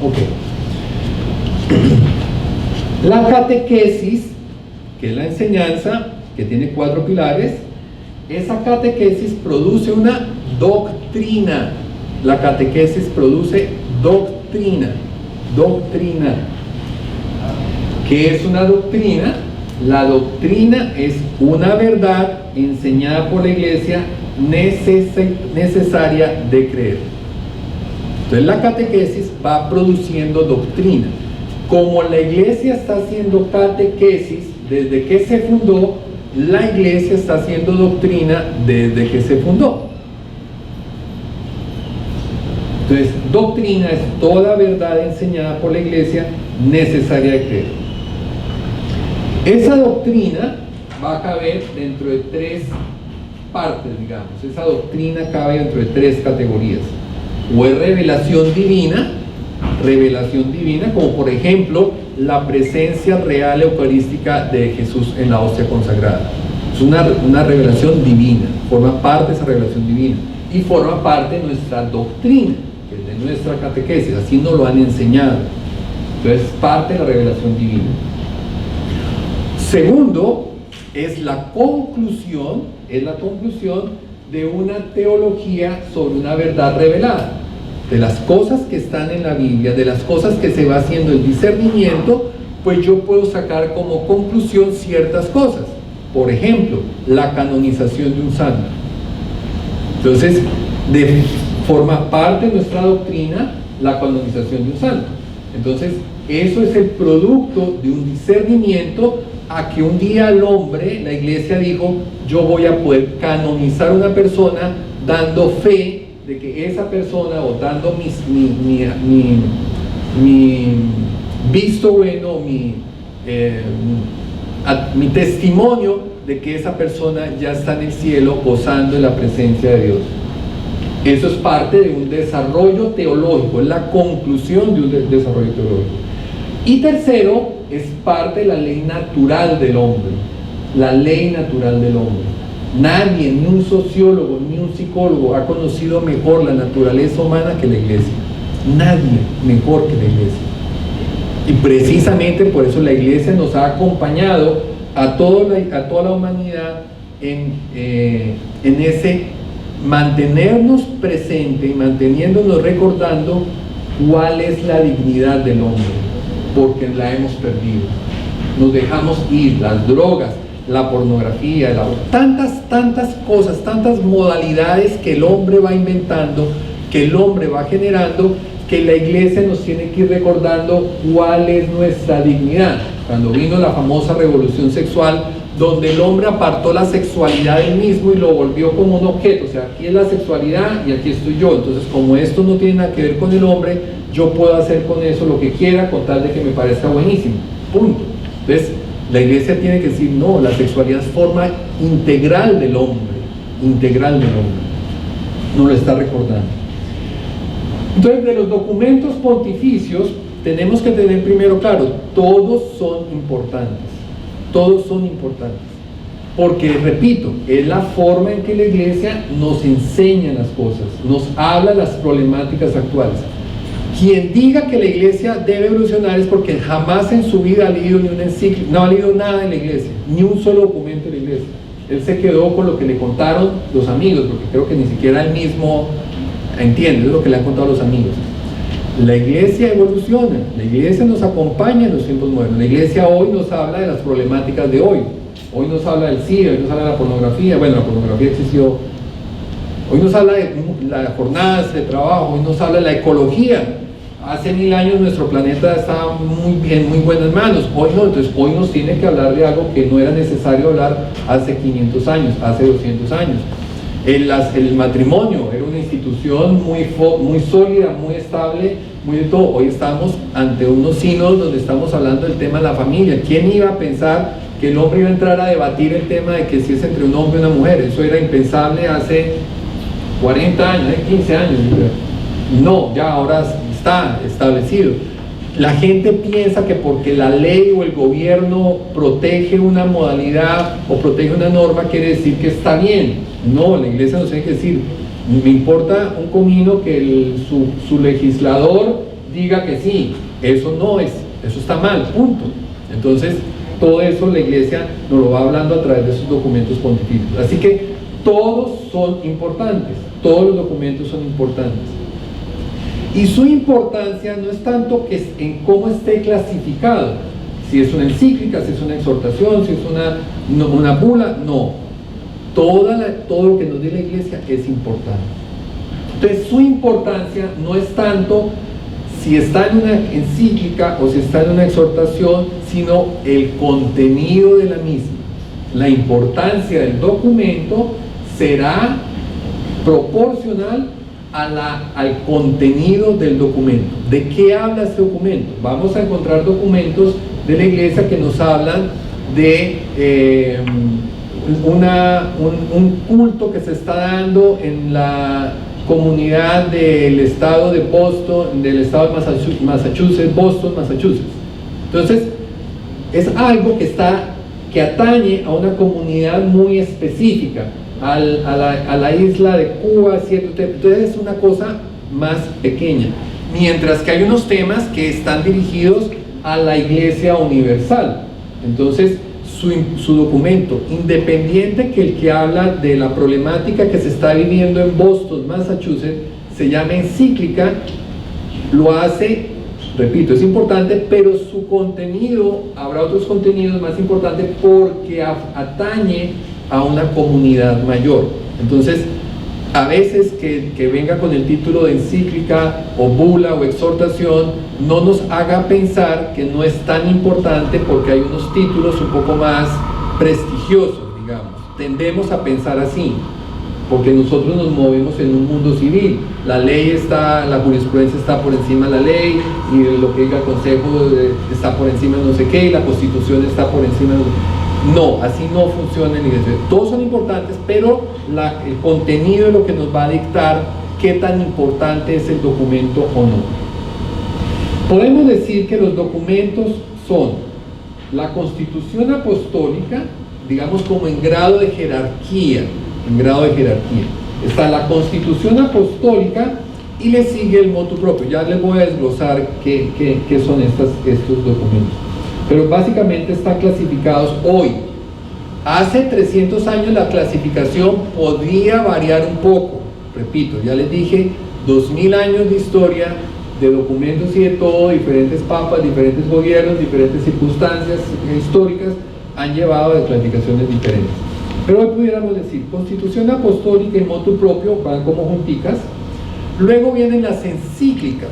Ok. La catequesis, que es la enseñanza, que tiene 4 pilares, esa catequesis produce una doctrina. La catequesis produce doctrina. ¿Qué es una doctrina? La doctrina es una verdad enseñada por la Iglesia necesaria de creer. Entonces la catequesis va produciendo doctrina. Como la Iglesia está haciendo catequesis desde que se fundó, la Iglesia está haciendo doctrina desde que se fundó. Entonces, doctrina es toda verdad enseñada por la Iglesia necesaria de creer. Esa doctrina va a caber dentro de 3 partes, digamos. Esa doctrina cabe dentro de 3 categorías. O es revelación divina, como por ejemplo la presencia real eucarística de Jesús en la hostia consagrada. Es una revelación divina, forma parte de esa revelación divina y forma parte de nuestra doctrina, que es de nuestra catequesis, así nos lo han enseñado. Entonces, parte de la revelación divina. Segundo, es la conclusión de una teología sobre una verdad revelada. De las cosas que están en la Biblia, de las cosas que se va haciendo el discernimiento, pues yo puedo sacar como conclusión ciertas cosas. Por ejemplo, la canonización de un santo. Entonces, forma parte de nuestra doctrina la canonización de un santo. Entonces, eso es el producto de un discernimiento a que un día el hombre, la Iglesia dijo, yo voy a poder canonizar a una persona dando fe de que esa persona, o dando mi visto bueno, mi testimonio de que esa persona ya está en el cielo gozando de la presencia de Dios. Eso es parte de un desarrollo teológico, es la conclusión de un desarrollo teológico. Y tercero, es parte de la ley natural del hombre. La ley natural del hombre. Nadie, ni un sociólogo, ni un psicólogo ha conocido mejor la naturaleza humana que la Iglesia. Nadie mejor que la Iglesia. Y precisamente por eso la Iglesia nos ha acompañado a toda la humanidad en ese mantenernos presente y manteniéndonos recordando cuál es la dignidad del hombre, porque la hemos perdido. Nos dejamos ir, las drogas, la pornografía, tantas cosas, tantas modalidades que el hombre va inventando, que el hombre va generando, que la Iglesia nos tiene que ir recordando cuál es nuestra dignidad. Cuando vino la famosa revolución sexual, donde el hombre apartó la sexualidad del mismo y lo volvió como un objeto, o sea, aquí es la sexualidad y aquí estoy yo. Entonces, como esto no tiene nada que ver con el hombre, yo puedo hacer con eso lo que quiera con tal de que me parezca buenísimo, punto. Entonces, la Iglesia tiene que decir, no, la sexualidad es forma integral del hombre, nos lo está recordando. Entonces, de los documentos pontificios, tenemos que tener primero claro, todos son importantes, porque, repito, es la forma en que la Iglesia nos enseña las cosas, nos habla de las problemáticas actuales. Quien diga que la Iglesia debe evolucionar es porque jamás en su vida ha leído ni una encíclica, no ha leído nada de la Iglesia, ni un solo documento de la Iglesia. Él se quedó con lo que le contaron los amigos, porque creo que ni siquiera él mismo entiende lo que le han contado los amigos. La Iglesia evoluciona, la Iglesia nos acompaña en los tiempos modernos. La Iglesia hoy nos habla de las problemáticas de hoy. Hoy nos habla del SIDA, hoy nos habla de la pornografía. Bueno, la pornografía existió. Hoy nos habla de las jornadas de trabajo, hoy nos habla de la ecología. Hace 1000 años nuestro planeta estaba en muy buenas manos, hoy no. Entonces hoy nos tiene que hablar de algo que no era necesario hablar hace 500 años, hace 200 años. El matrimonio era una institución muy sólida, muy estable, muy de todo. Hoy estamos ante unos sínodos donde estamos hablando del tema de la familia. ¿Quién iba a pensar que el hombre iba a entrar a debatir el tema de que si es entre un hombre y una mujer? Eso era impensable hace 40 años, 15 años. No, ya ahora está establecido. La gente piensa que porque la ley o el gobierno protege una modalidad o protege una norma quiere decir que está bien. No, la Iglesia nos tiene que decir, me importa un comino que su legislador diga que sí, eso no es, eso está mal, punto. Entonces, todo eso la Iglesia nos lo va hablando a través de sus documentos pontificios. Así que todos son importantes, todos los documentos son importantes. Y su importancia no es tanto que en cómo esté clasificado, si es una encíclica, si es una exhortación, si es una bula, no. Todo lo que nos dice la Iglesia es importante. Entonces su importancia no es tanto si está en una encíclica o si está en una exhortación, sino el contenido de la misma. La importancia del documento será proporcional al contenido del documento. ¿De qué habla este documento? Vamos a encontrar documentos de la Iglesia que nos hablan de un culto que se está dando en la comunidad del estado de Boston, del estado de Massachusetts, Boston, Massachusetts. Entonces, es algo que atañe a una comunidad muy específica, a la isla de Cuba, ¿cierto? Entonces es una cosa más pequeña, mientras que hay unos temas que están dirigidos a la Iglesia universal. Entonces su documento, independiente que el que habla de la problemática que se está viviendo en Boston, Massachusetts, se llama encíclica, lo hace, repito, es importante, pero su contenido, habrá otros contenidos más importantes porque atañe a una comunidad mayor. Entonces, a veces que venga con el título de encíclica o bula o exhortación no nos haga pensar que no es tan importante porque hay unos títulos un poco más prestigiosos, digamos. Tendemos a pensar así, porque nosotros nos movemos en un mundo civil. La ley está, la jurisprudencia está por encima de la ley, y lo que diga el Consejo está por encima de no sé qué, y la Constitución está por encima de... No, así no funciona en la Iglesia. Todos son importantes, pero el contenido es lo que nos va a dictar qué tan importante es el documento o no. Podemos decir que los documentos son la Constitución Apostólica, digamos como en grado de jerarquía, está la Constitución Apostólica y le sigue el motu proprio. Ya les voy a desglosar qué son estos documentos. Pero básicamente están clasificados hoy. Hace 300 años la clasificación podía variar un poco. Repito, ya les dije, 2000 años de historia, de documentos y de todo, diferentes papas, diferentes gobiernos, diferentes circunstancias históricas han llevado a clasificaciones diferentes. Pero hoy pudiéramos decir, Constitución Apostólica y motu propio van como junticas. Luego vienen las encíclicas.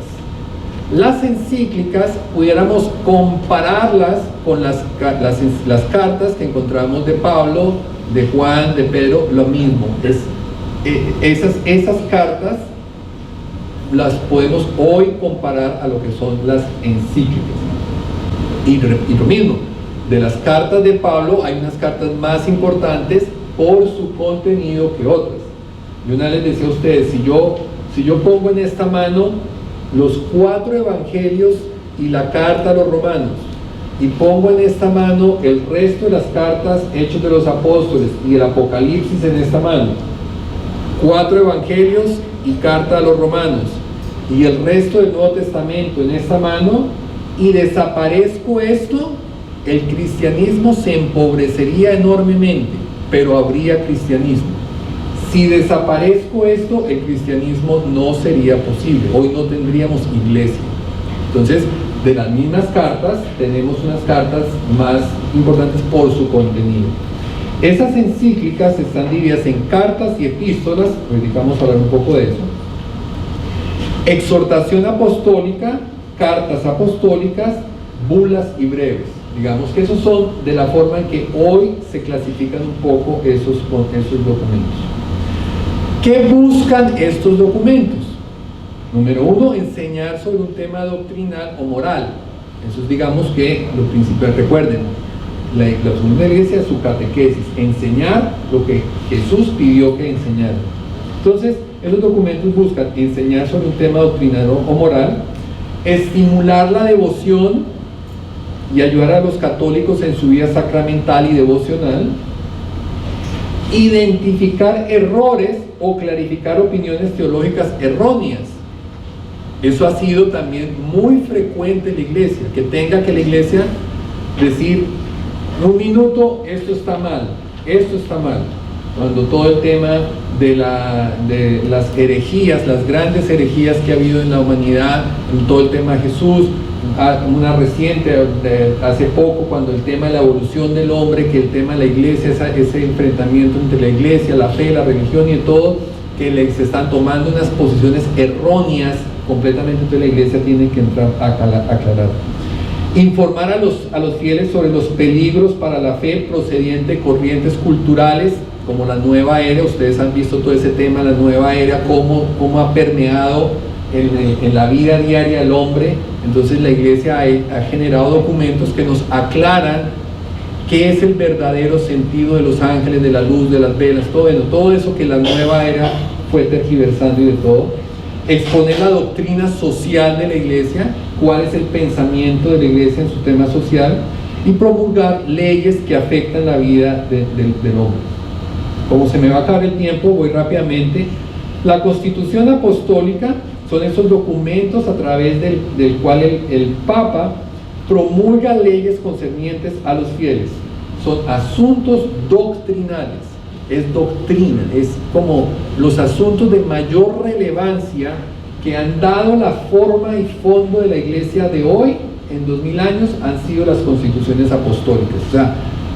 Las encíclicas pudiéramos compararlas con las cartas que encontramos de Pablo, de Juan, de Pedro, lo mismo. Esas cartas las podemos hoy comparar a lo que son las encíclicas. Y lo mismo, de las cartas de Pablo hay unas cartas más importantes por su contenido que otras. Yo una vez les decía a ustedes, Si yo pongo en esta mano los 4 evangelios y la carta a los romanos, y pongo en esta mano el resto de las cartas, Hechos de los Apóstoles y el Apocalipsis en esta mano, 4 evangelios y carta a los romanos, y el resto del Nuevo Testamento en esta mano, y desaparezco esto, el cristianismo se empobrecería enormemente, pero habría cristianismo. Si desaparezco esto, el cristianismo no sería posible. Hoy no tendríamos iglesia. Entonces, de las mismas cartas, tenemos unas cartas más importantes por su contenido. Esas encíclicas están divididas en cartas y epístolas, hoy vamos a hablar un poco de eso. Exhortación apostólica, cartas apostólicas, bulas y breves. Digamos que esos son de la forma en que hoy se clasifican un poco esos documentos. ¿Qué buscan estos documentos? Número 1, enseñar sobre un tema doctrinal o moral. Eso es, digamos que lo principal. Recuerden, la iglesia es su catequesis, enseñar lo que Jesús pidió que enseñara. Entonces, esos documentos buscan enseñar sobre un tema doctrinal o moral, estimular la devoción y ayudar a los católicos en su vida sacramental y devocional, identificar errores o clarificar opiniones teológicas erróneas. Eso ha sido también muy frecuente en la iglesia, que tenga que la iglesia decir, en un minuto, esto está mal, cuando todo el tema de las herejías, las grandes herejías que ha habido en la humanidad, en todo el tema de Jesús, una reciente, hace poco, cuando el tema de la evolución del hombre, que el tema de la iglesia, ese enfrentamiento entre la iglesia, la fe, la religión y todo, que se están tomando unas posiciones erróneas completamente, entonces la iglesia tiene que entrar a aclarar. Informar a los fieles sobre los peligros para la fe procediente de corrientes culturales como la nueva era. Ustedes han visto todo ese tema, la nueva era, cómo ha permeado en la vida diaria del hombre. Entonces la iglesia ha generado documentos que nos aclaran qué es el verdadero sentido de los ángeles, de la luz, de las velas, todo eso que la nueva era fue tergiversando y de todo. Exponer la doctrina social de la iglesia, cuál es el pensamiento de la iglesia en su tema social, y promulgar leyes que afectan la vida del hombre. Como se me va a acabar el tiempo, voy rápidamente. La Constitución Apostólica son esos documentos a través del cual el Papa promulga leyes concernientes a los fieles. Son asuntos doctrinales. Es doctrina, es como los asuntos de mayor relevancia que han dado la forma y fondo de la iglesia de hoy, en 2000 años, han sido las constituciones apostólicas. O sea,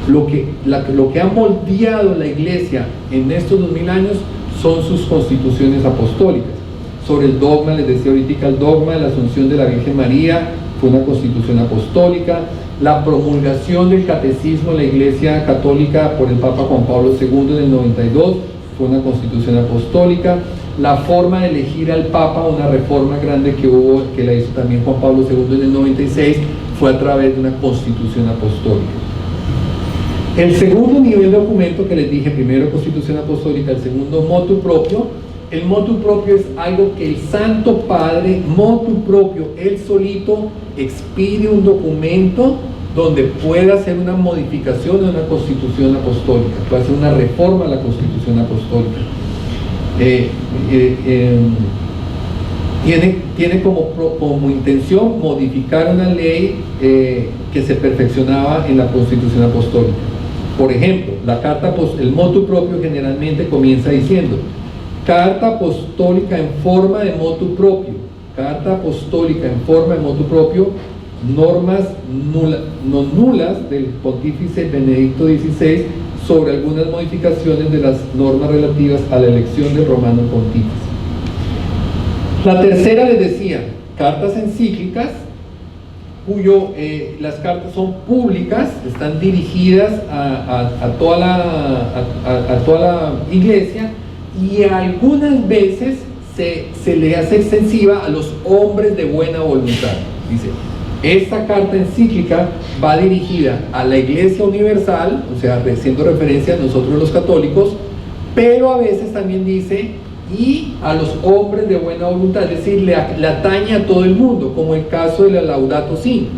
lo que ha moldeado la iglesia en estos 2000 años son sus constituciones apostólicas. Sobre el dogma, les decía ahorita, el dogma de la Asunción de la Virgen María fue una constitución apostólica. La promulgación del catecismo de la Iglesia Católica por el Papa Juan Pablo II en el 92 fue una constitución apostólica. La forma de elegir al Papa, una reforma grande que hubo, que la hizo también Juan Pablo II en el 96, fue a través de una constitución apostólica. El segundo nivel de documento que les dije, primero constitución apostólica, el segundo motu propio. El motu propio es algo que el Santo Padre, motu propio, él solito expide un documento donde pueda hacer una modificación de una constitución apostólica, puede hacer una reforma a la constitución apostólica. Tiene como intención modificar una ley que se perfeccionaba en la constitución apostólica. Por ejemplo, el motu propio generalmente comienza diciendo: carta apostólica en forma de motu propio, carta apostólica en forma de motu propio, normas no nulas del pontífice Benedicto XVI sobre algunas modificaciones de las normas relativas a la elección del romano pontífice. La tercera, les decía, cartas encíclicas, las cartas son públicas, están dirigidas a toda la iglesia, y algunas veces se le hace extensiva a los hombres de buena voluntad. Dice, esta carta encíclica va dirigida a la Iglesia Universal, o sea, haciendo referencia a nosotros los católicos, pero a veces también dice y a los hombres de buena voluntad, es decir, le atañe a todo el mundo, como el caso de la Laudato Si,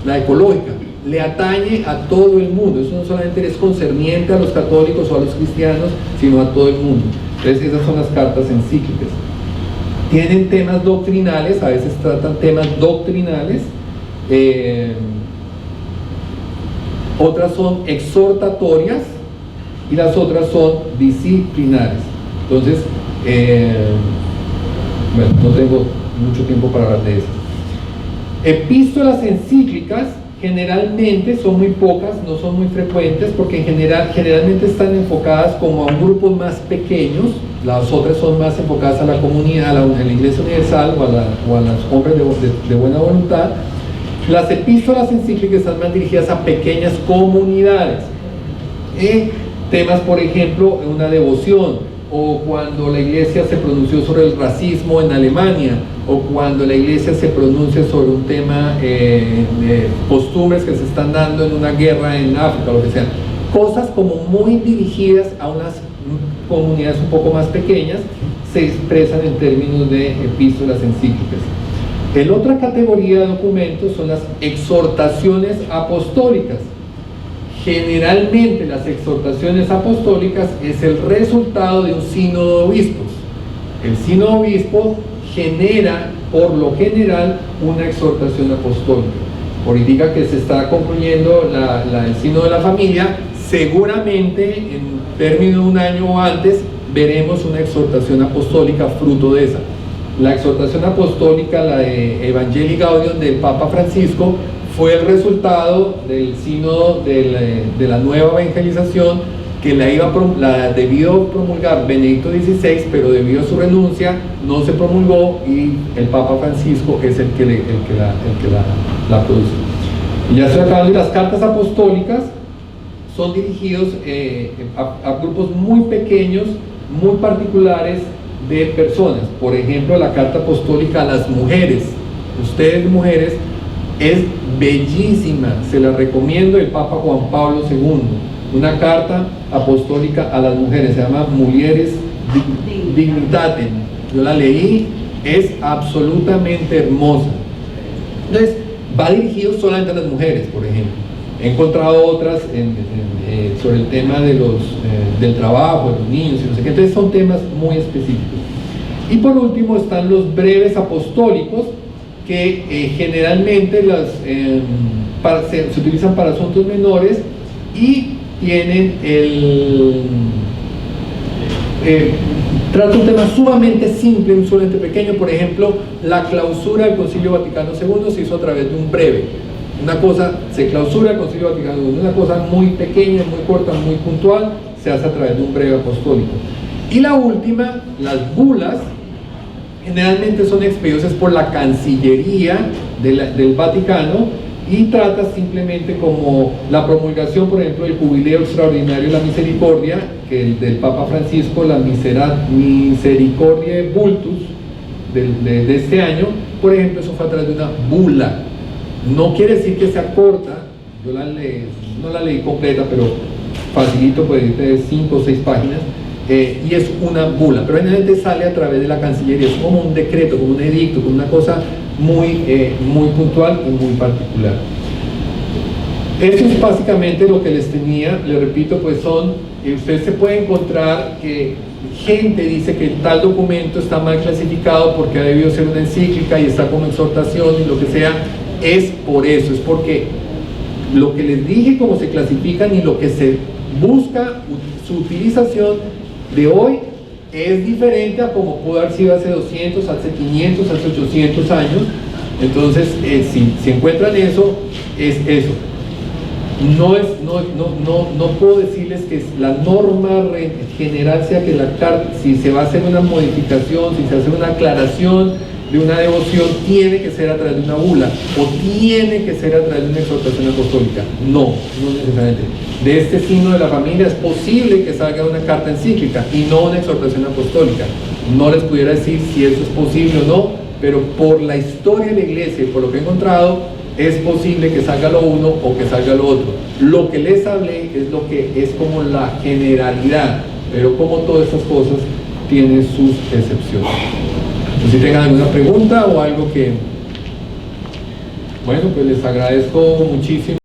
la ecológica, le atañe a todo el mundo. Eso no solamente es concerniente a los católicos o a los cristianos, sino a todo el mundo. Entonces esas son las cartas encíclicas. Tienen temas doctrinales, a veces tratan temas doctrinales, otras son exhortatorias y las otras son disciplinares. Entonces, bueno, no tengo mucho tiempo para hablar de eso. Epístolas encíclicas generalmente son muy pocas, no son muy frecuentes, porque generalmente están enfocadas como a un grupo más pequeños. Las otras son más enfocadas a la comunidad, a la Iglesia Universal o a los hombres de buena voluntad. Las epístolas encíclicas están más dirigidas a pequeñas comunidades. Temas, por ejemplo, una devoción, o cuando la Iglesia se pronunció sobre el racismo en Alemania, o cuando la Iglesia se pronuncia sobre un tema de costumbres que se están dando en una guerra en África, lo que sea. Cosas como muy dirigidas a unas comunidades un poco más pequeñas, se expresan en términos de epístolas encíclicas. La otra categoría de documentos son las exhortaciones apostólicas. Generalmente las exhortaciones apostólicas es el resultado de un sínodo de obispos. El sínodo de obispos genera, por lo general, una exhortación apostólica. Ahorita que se está concluyendo el sínodo de la familia, seguramente en término de un año o antes veremos una exhortación apostólica fruto de esa. La exhortación apostólica, la de Evangelii Gaudium del Papa Francisco, fue el resultado del sínodo de la nueva evangelización que la debió promulgar Benedicto XVI, pero debido a su renuncia no se promulgó y el Papa Francisco es el que la produce. Y ya estoy acabando. Y las cartas apostólicas son dirigidos a grupos muy pequeños, muy particulares de personas. Por ejemplo, la carta apostólica a las mujeres. Ustedes mujeres, es bellísima, se la recomiendo, el Papa Juan Pablo II, una carta apostólica a las mujeres, se llama Mulieres Dignitatem. Yo la leí, es absolutamente hermosa. Entonces, va dirigido solamente a las mujeres, por ejemplo. He encontrado otras sobre el tema del trabajo, de los niños y no sé qué. Entonces son temas muy específicos. Y por último están los breves apostólicos, que generalmente se utilizan para asuntos menores y tienen trata un tema sumamente simple, un sumamente pequeño. Por ejemplo, la clausura del Concilio Vaticano II se hizo a través de un breve. Una cosa, se clausura el Concilio Vaticano II, una cosa muy pequeña, muy corta, muy puntual, se hace a través de un breve apostólico. Y la última, las bulas, generalmente son expedidas por la Cancillería del Vaticano y trata simplemente como la promulgación, por ejemplo, del Jubileo Extraordinario de la Misericordia, que del Papa Francisco, la Misericordiae Vultus de este año, por ejemplo. Eso fue a través de una bula. No quiere decir que sea corta, yo no la leí completa, pero facilito, pues de 5 o 6 páginas. Y es una bula, pero generalmente sale a través de la Cancillería, es como un decreto, como un edicto, como una cosa muy puntual y muy particular. Eso es básicamente lo que les tenía. Les repito, pues usted se puede encontrar que gente dice que tal documento está mal clasificado porque ha debido ser una encíclica y está como exhortación y lo que sea. Es por eso, es porque lo que les dije, cómo se clasifican y lo que se busca, su utilización de hoy es diferente a como pudo haber sido hace 200, hace 500, hace 800 años. Entonces, si encuentran eso, es eso. No puedo decirles que la norma general sea que la carta, si se va a hacer una modificación, si se hace una aclaración de una devoción, tiene que ser a través de una bula o tiene que ser a través de una exhortación apostólica. No necesariamente. De este signo de la familia es posible que salga una carta encíclica y no una exhortación apostólica. No les pudiera decir si eso es posible o no, pero por la historia de la iglesia y por lo que he encontrado, es posible que salga lo uno o que salga lo otro. Lo que les hablé es lo que es como la generalidad, pero como todas estas cosas tiene sus excepciones. No sé si tengan alguna pregunta o algo que... Bueno, pues les agradezco muchísimo.